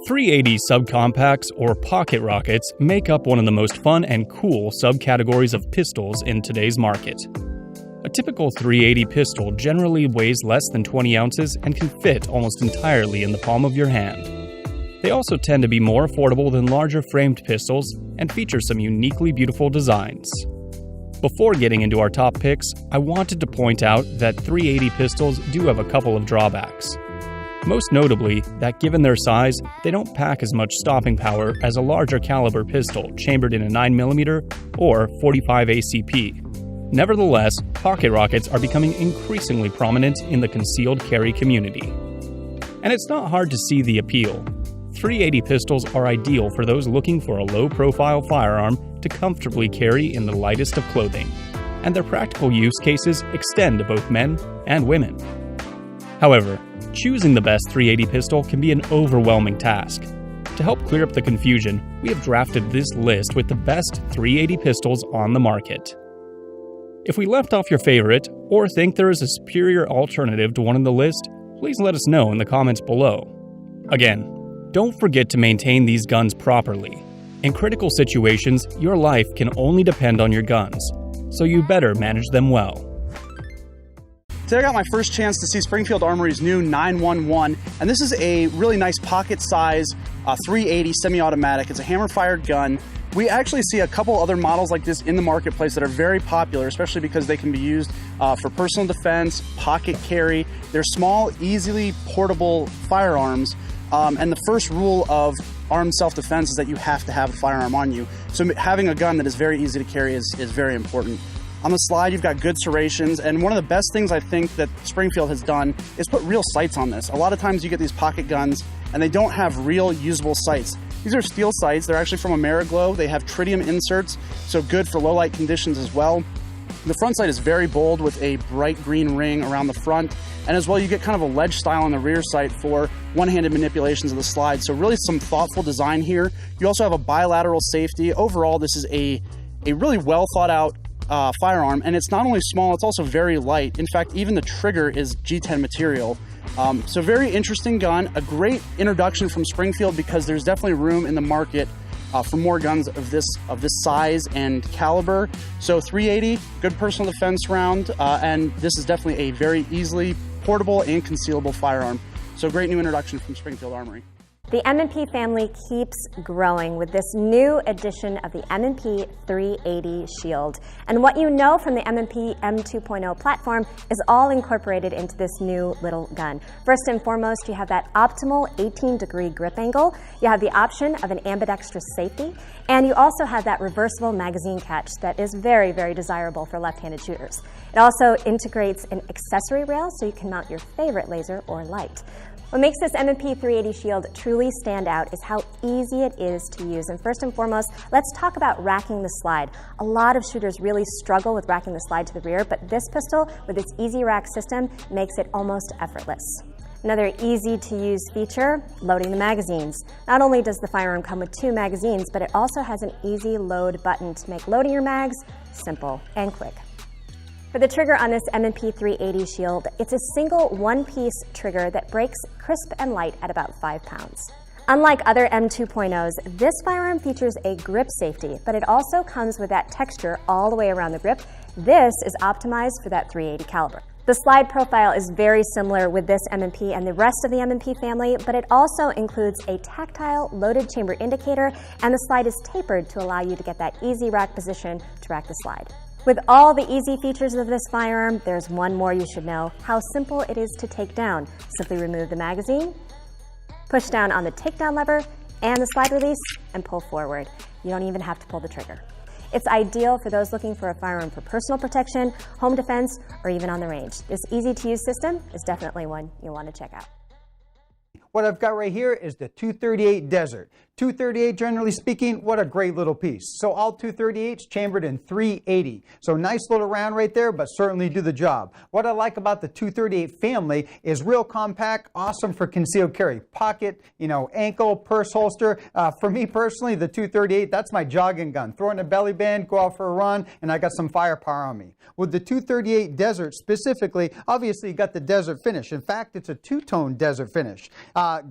.380 subcompacts, or pocket rockets, make up one of the most fun and cool subcategories of pistols in today's market. A typical .380 pistol generally weighs less than 20 ounces and can fit almost entirely in the palm of your hand. They also tend to be more affordable than larger framed pistols and feature some uniquely beautiful designs. Before getting into our top picks, I wanted to point out that .380 pistols do have a couple of drawbacks. Most notably, that given their size, they don't pack as much stopping power as a larger caliber pistol chambered in a 9mm or .45 ACP. Nevertheless, pocket rockets are becoming increasingly prominent in the concealed carry community. And it's not hard to see the appeal. .380 pistols are ideal for those looking for a low-profile firearm to comfortably carry in the lightest of clothing, and their practical use cases extend to both men and women. However, choosing the best .380 pistol can be an overwhelming task. To help clear up the confusion, we have drafted this list with the best .380 pistols on the market. If we left off your favorite, or think there is a superior alternative to one in the list, please let us know in the comments below. Again, don't forget to maintain these guns properly. In critical situations, your life can only depend on your guns, so you better manage them well. Today I got my first chance to see Springfield Armory's new 911, and this is a really nice pocket-size .380 semi-automatic. It's a hammer-fired gun. We actually see a couple other models like this in the marketplace that are very popular, especially because they can be used for personal defense, pocket carry. They're small, easily portable firearms, and the first rule of armed self-defense is that you have to have a firearm on you. So having a gun that is very easy to carry is very important. On the slide, you've got good serrations, and one of the best things I think that Springfield has done is put real sights on this. A lot of times you get these pocket guns, and they don't have real usable sights. These are steel sights. They're actually from Ameriglow. They have tritium inserts, so good for low light conditions as well. The front sight is very bold with a bright green ring around the front, and as well you get kind of a ledge style on the rear sight for one-handed manipulations of the slide. So really some thoughtful design here. You also have a bilateral safety. Overall, this is a really well thought out firearm, and it's not only small, it's also very light. In fact, even the trigger is G10 material. So very interesting gun, a great introduction from Springfield because there's definitely room in the market for more guns of this size and caliber. So .380, good personal defense round, and this is definitely a very easily portable and concealable firearm. So great new introduction from Springfield Armory. The M&P family keeps growing with this new edition of the M&P 380 Shield. And what you know from the M&P M2.0 platform is all incorporated into this new little gun. First and foremost, you have that optimal 18-degree grip angle. You have the option of an ambidextrous safety. And you also have that reversible magazine catch that is very, very desirable for left-handed shooters. It also integrates an accessory rail so you can mount your favorite laser or light. What makes this M&P 380 Shield truly stand out is how easy it is to use. And first and foremost, let's talk about racking the slide. A lot of shooters really struggle with racking the slide to the rear, but this pistol, with its easy rack system, makes it almost effortless. Another easy to use feature, loading the magazines. Not only does the firearm come with 2 magazines, but it also has an easy load button to make loading your mags simple and quick. For the trigger on this M&P 380 Shield, it's a single one-piece trigger that breaks crisp and light at about 5 pounds. Unlike other M2.0s, this firearm features a grip safety, but it also comes with that texture all the way around the grip. This is optimized for that .380 caliber. The slide profile is very similar with this M&P and the rest of the M&P family, but it also includes a tactile loaded chamber indicator, and the slide is tapered to allow you to get that easy rack position to rack the slide. With all the easy features of this firearm, there's one more you should know: how simple it is to take down. Simply remove the magazine, push down on the takedown lever and the slide release, and pull forward. You don't even have to pull the trigger. It's ideal for those looking for a firearm for personal protection, home defense, or even on the range. This easy-to-use system is definitely one you'll want to check out. What I've got right here is the 238 Desert. 238, generally speaking, what a great little piece. So all 238s chambered in 380. So nice little round right there, but certainly do the job. What I like about the 238 family is real compact, awesome for concealed carry. Pocket, ankle, purse holster. For me personally, the 238, that's my jogging gun. Throw in a belly band, go out for a run, and I got some firepower on me. With the 238 Desert specifically, obviously you got the desert finish. In fact, it's a two-tone desert finish.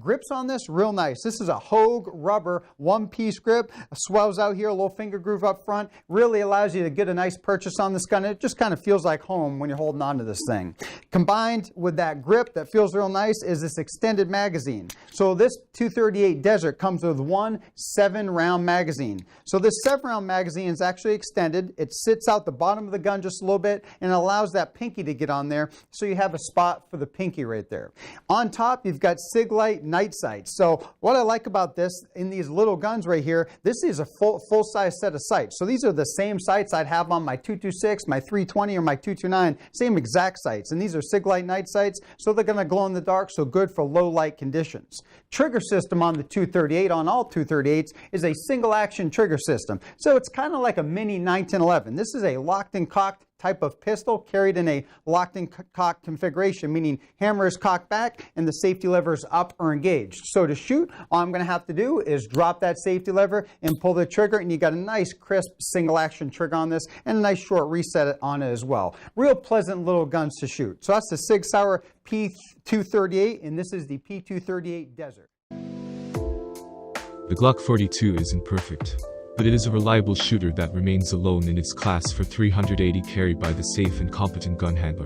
Grips on this, real nice. This is a Hogue rubber one-piece grip. Swells out here, a little finger groove up front. Really allows you to get a nice purchase on this gun. It just kind of feels like home when you're holding on to this thing. Combined with that grip that feels real nice is this extended magazine. So this 238 Desert comes with one 7-round magazine. So this 7-round magazine is actually extended. It sits out the bottom of the gun just a little bit and allows that pinky to get on there, so you have a spot for the pinky right there. On top, you've got Sig Light night sights. So what I like about this, in these little guns right here, this is a full-size set of sights. So these are the same sights I'd have on my 226, my 320, or my 229, same exact sights. And these are Sig Light night sights, so they're going to glow in the dark, so good for low light conditions. Trigger system on the 238, on all 238s, is a single action trigger system. So it's kind of like a mini 91011. This is a locked and cocked type of pistol carried in a locked and cocked configuration, meaning hammer is cocked back and the safety lever is up or engaged. So to shoot, all I'm going to have to do is drop that safety lever and pull the trigger, and you got a nice crisp single action trigger on this and a nice short reset on it as well. Real pleasant little guns to shoot. So that's the Sig Sauer P238, and this is the P238 Desert. The Glock 42 isn't perfect, but it is a reliable shooter that remains alone in its class for 380 carried by the safe and competent gun handler.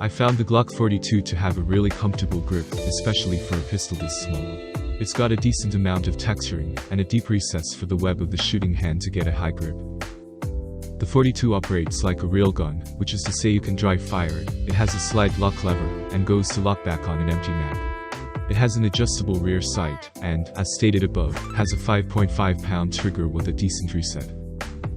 I found the Glock 42 to have a really comfortable grip, especially for a pistol this small. It's got a decent amount of texturing and a deep recess for the web of the shooting hand to get a high grip. The 42 operates like a real gun, which is to say you can dry fire it. It has a slide lock lever and goes to lock back on an empty mag. It has an adjustable rear sight and, as stated above, has a 5.5 pound trigger with a decent reset.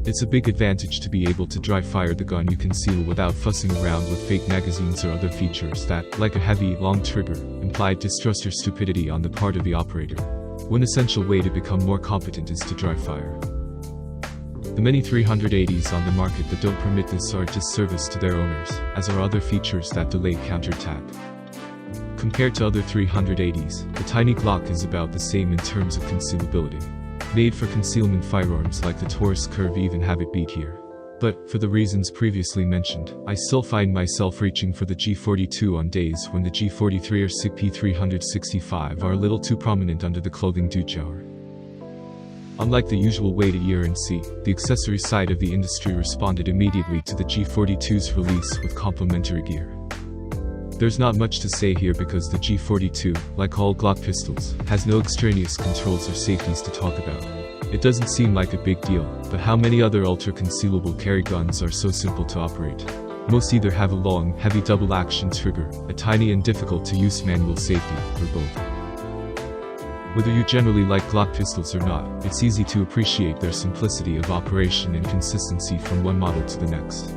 It's a big advantage to be able to dry fire the gun you conceal without fussing around with fake magazines or other features that, like a heavy, long trigger, imply distrust or stupidity on the part of the operator. One essential way to become more competent is to dry fire. The many 380s on the market that don't permit this are a disservice to their owners, as are other features that delay counterattack. Compared to other 380s, the tiny Glock is about the same in terms of concealability. Made for concealment firearms like the Taurus Curve even have it beat here. But, for the reasons previously mentioned, I still find myself reaching for the G42 on days when the G43 or Sig P365 are a little too prominent under the clothing Dujour. Unlike the usual weighted ER&C, the accessory side of the industry responded immediately to the G42's release with complementary gear. There's not much to say here because the G42, like all Glock pistols, has no extraneous controls or safeties to talk about. It doesn't seem like a big deal, but how many other ultra-concealable carry guns are so simple to operate? Most either have a long, heavy double-action trigger, a tiny and difficult-to-use manual safety, or both. Whether you generally like Glock pistols or not, it's easy to appreciate their simplicity of operation and consistency from one model to the next.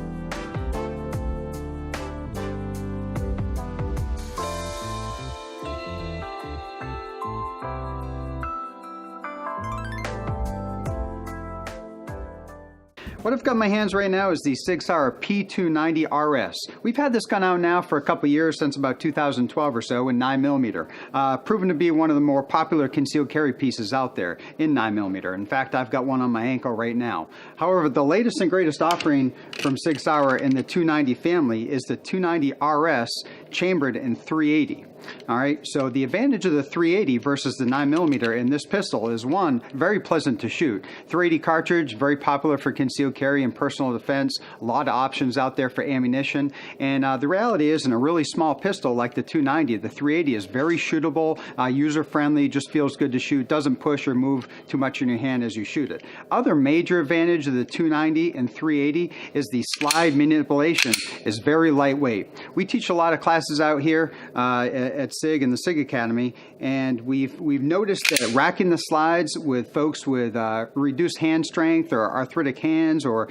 What I've got in my hands right now is the Sig Sauer P290 RS. We've had this gun out now for a couple years, since about 2012 or so, in 9mm. Proven to be one of the more popular concealed carry pieces out there in 9mm. In fact, I've got one on my ankle right now. However, the latest and greatest offering from Sig Sauer in the 290 family is the 290 RS chambered in 380. All right, so the advantage of the 380 versus the 9mm in this pistol is, one, very pleasant to shoot. 380 cartridge, very popular for concealed carry and personal defense. A lot of options out there for ammunition. And the reality is, in a really small pistol like the 290, the 380 is very shootable, user-friendly, just feels good to shoot, doesn't push or move too much in your hand as you shoot it. Other major advantage of the 290 and 380 is the slide manipulation is very lightweight. We teach a lot of classes out here at Sig and the Sig Academy, and we've noticed that racking the slides with folks with reduced hand strength or arthritic hands, or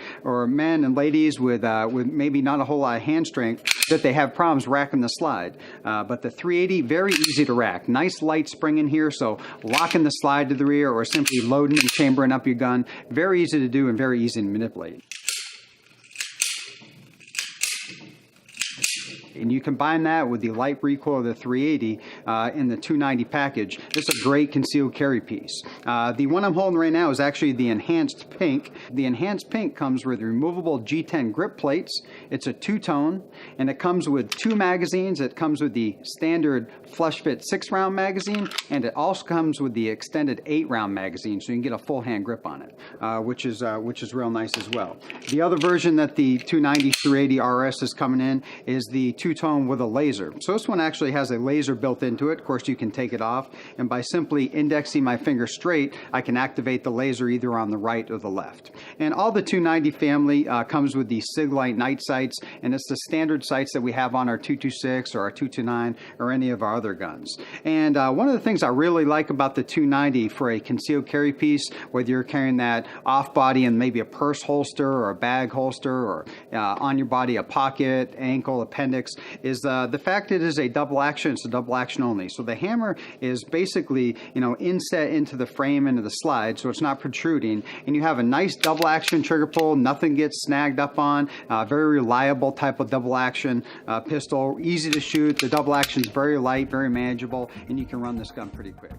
men and ladies with maybe not a whole lot of hand strength, that they have problems racking the slide. But the 380, very easy to rack. Nice light spring in here, so locking the slide to the rear or simply loading and chambering up your gun, very easy to do and very easy to manipulate. And you combine that with the light recoil of the 380, in the 290 package. This is a great concealed carry piece. The one I'm holding right now is actually the Enhanced Pink. The Enhanced Pink comes with removable G10 grip plates. It's a two-tone, and it comes with 2 magazines. It comes with the standard flush fit 6-round magazine, and it also comes with the extended 8-round magazine, so you can get a full hand grip on it, which is real nice as well. The other version that the 290 380 RS is coming in is the two-tone with a laser. So this one actually has a laser built into it. Of course, you can take it off, and by simply indexing my finger straight, I can activate the laser either on the right or the left. And all the 290 family comes with the Sig Light night sights, and it's the standard sights that we have on our 226 or our 229 or any of our other guns. And one of the things I really like about the 290 for a concealed carry piece, whether you're carrying that off body in maybe a purse holster or a bag holster, or on your body a pocket, ankle, appendix, is the fact it is a double action. It's a double action only. So the hammer is basically, inset into the frame, into the slide, so it's not protruding, and you have a nice double action trigger pull. Nothing gets snagged up on. Very reliable type of double action pistol. Easy to shoot. The double action is very light, very manageable, and you can run this gun pretty quick.